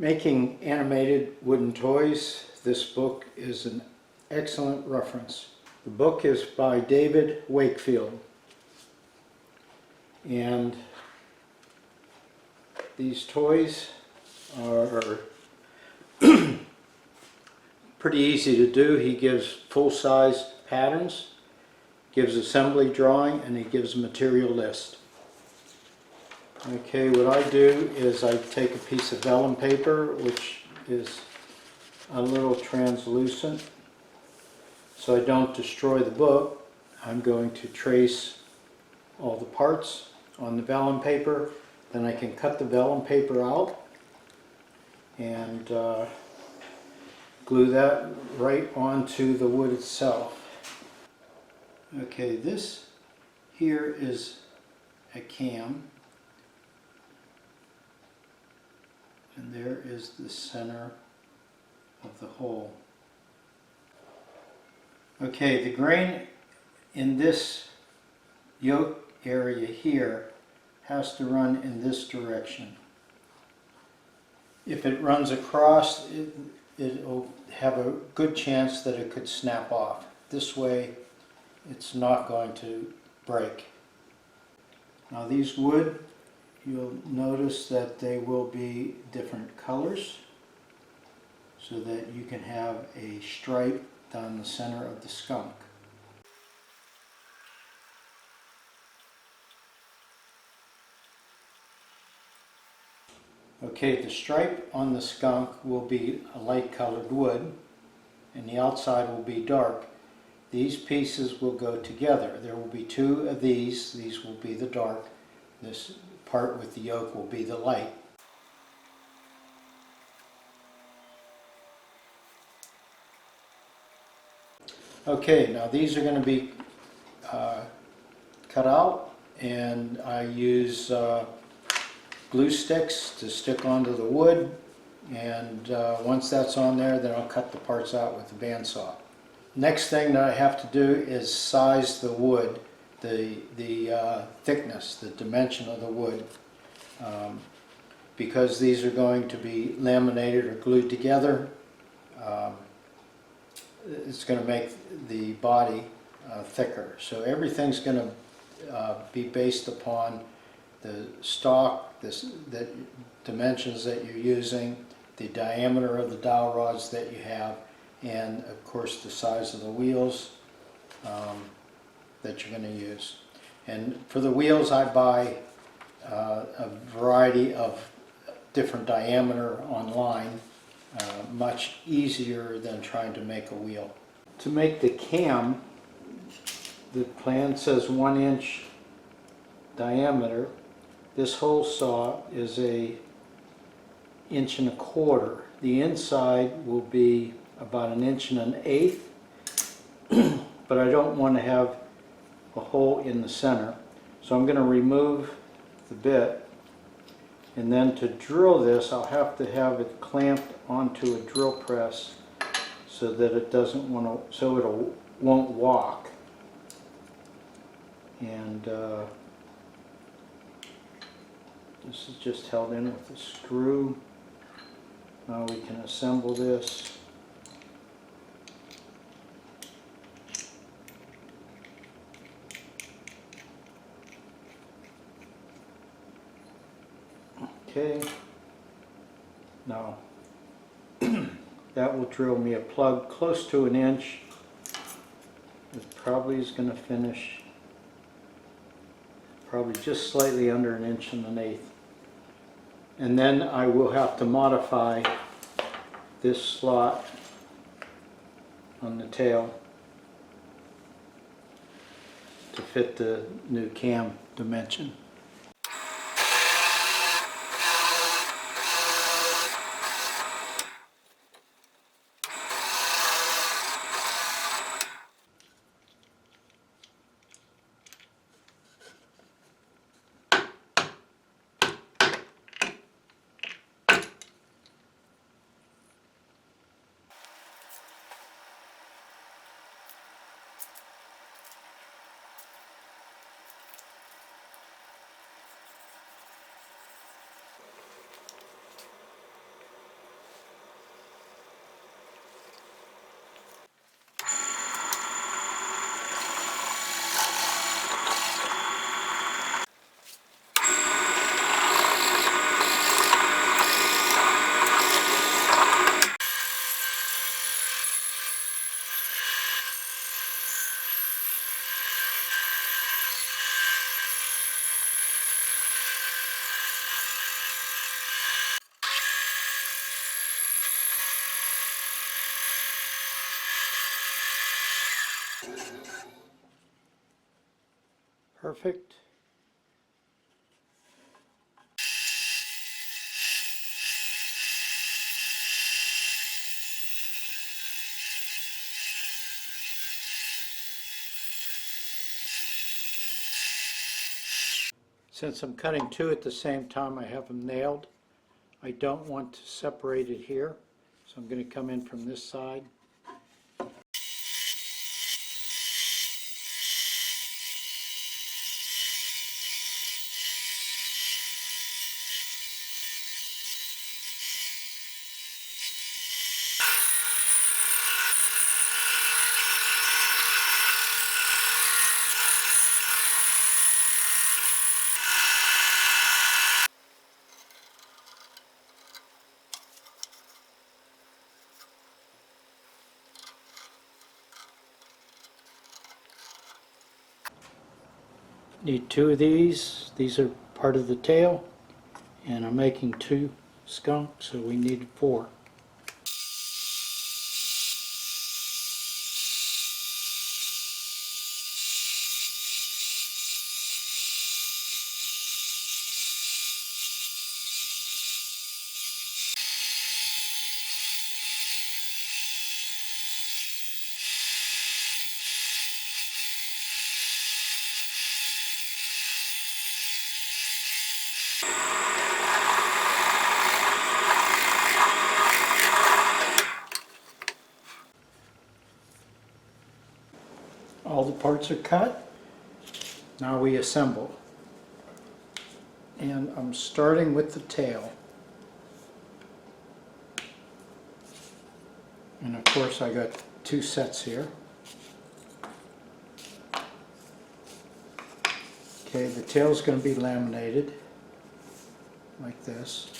Making animated wooden toys, this book is an excellent reference. The book is by David Wakefield, and these toys are pretty easy to do. He gives full-size patterns, gives assembly drawing, and he gives a material list. Okay, what I do is I take a piece of vellum paper, which is a little translucent, so I don't destroy the book. I'm going to trace all the parts on the vellum paper. Then I can cut the vellum paper out and glue that right onto the wood itself. Okay, this here is a cam, and there is the center of the hole. Okay, the grain in this yoke area here has to run in this direction. If it runs across, it'll have a good chance that it could snap off. This way it's not going to break. Now these wood, you'll notice that they will be different colors so that you can have a stripe down the center of the skunk. Okay, the stripe on the skunk will be a light colored wood and the outside will be dark. These pieces will go together. There will be two of these. These will be the dark. This part with the yoke will be the light. Okay, now these are going to be cut out, and I use glue sticks to stick onto the wood, and once that's on there, then I'll cut the parts out with the bandsaw. Next thing that I have to do is size the wood, the thickness, the dimension of the wood, because these are going to be laminated or glued together. It's going to make the body thicker. So everything's going to be based upon the stock, the dimensions that you're using, the diameter of the dowel rods that you have, and of course the size of the wheels that you're going to use. And for the wheels, I buy a variety of different diameter online, much easier than trying to make a wheel. To make the cam, the plan says 1 inch diameter. This hole saw is a 1.25 inches. The inside will be about 1 1/8 inches, but I don't want to have a hole in the center. So I'm going to remove the bit, and then to drill this I'll have to have it clamped onto a drill press so that it doesn't want to, so it won't walk. And this is just held in with a screw. Now we can assemble this. Okay, now that will drill me a plug close to 1 inch. It probably is going to finish probably just slightly under 1 1/8 inches. And then I will have to modify this slot on the tail to fit the new cam dimension. Perfect. Since I'm cutting two at the same time, I have them nailed. I don't want to separate it here, so I'm going to come in from this side. Need two of these. These are part of the tail, and I'm making two skunk, so we need four. All the parts are cut. Now we assemble. And I'm starting with the tail. And of course I got two sets here. Okay, the tail is going to be laminated like this.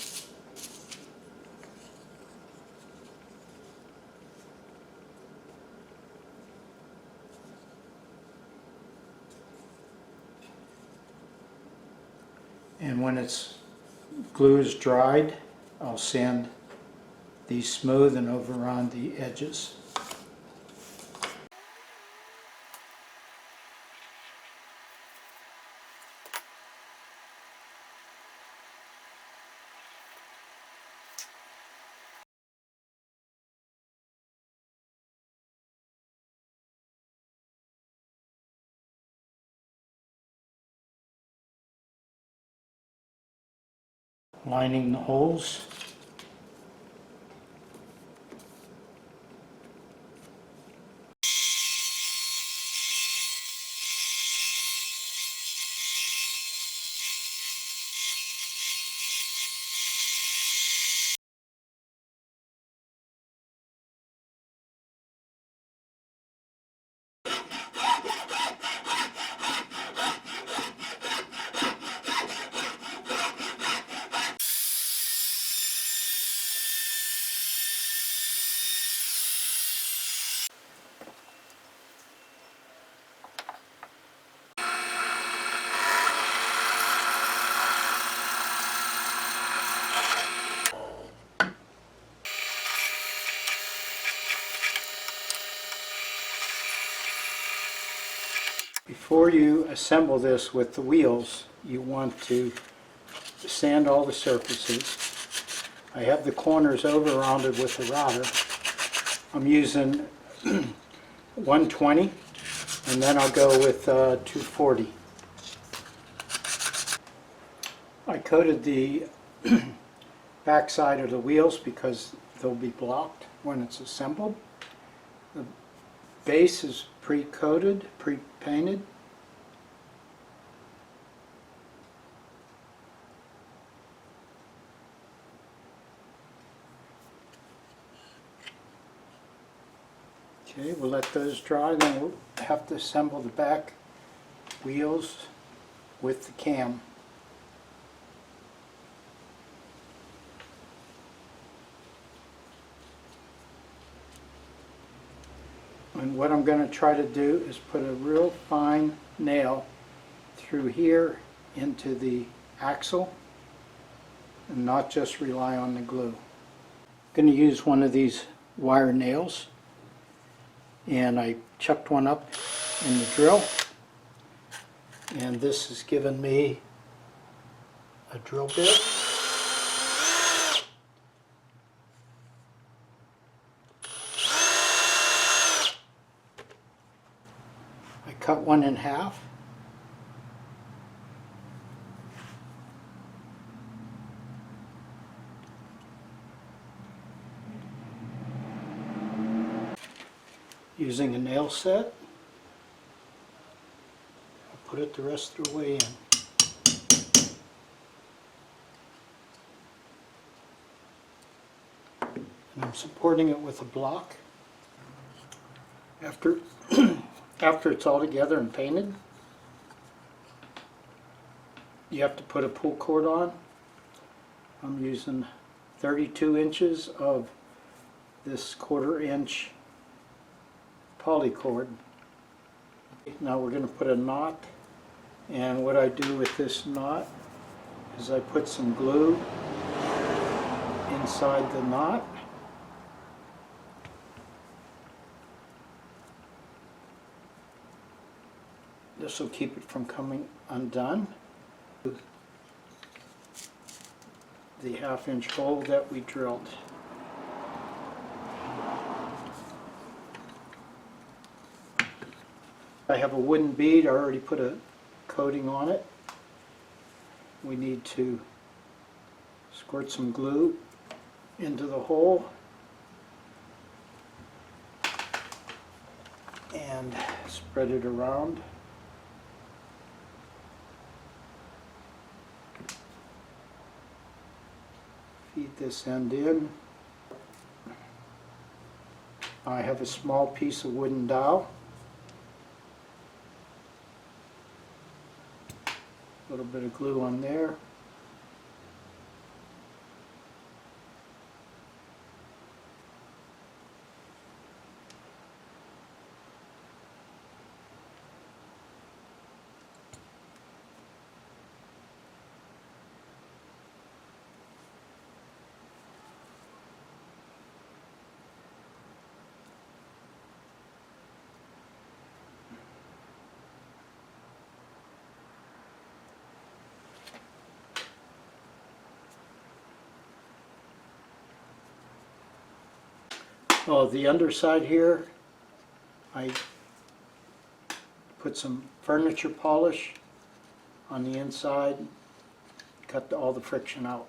And when its glue is dried, I'll sand these smooth and over on the edges. Lining the holes. Before you assemble this with the wheels, you want to sand all the surfaces. I have the corners over-rounded with a router. I'm using 120, and then I'll go with 240. I coated the back side of the wheels because they'll be blocked when it's assembled. The base is pre-coated, pre-painted. Okay, we'll let those dry, then we'll have to assemble the back wheels with the cam. And what I'm going to try to do is put a real fine nail through here into the axle and not just rely on the glue. I'm going to use one of these wire nails, and I chucked one up in the drill, and this has given me a drill bit. I cut one in half. Using a nail set, I'll put it the rest of the way in. And I'm supporting it with a block. After it's all together and painted, you have to put a pull cord on. I'm using 32 inches of this 1/4 inch poly cord. Now we're going to put a knot, and what I do with this knot is I put some glue inside the knot. This will keep it from coming undone. The 1/2 inch hole that we drilled. I have a wooden bead. I already put a coating on it. We need to squirt some glue into the hole and spread it around. Feed this end in. I have a small piece of wooden dowel. A little bit of glue on there. Oh, the underside here, I put some furniture polish on the inside, cut all the friction out.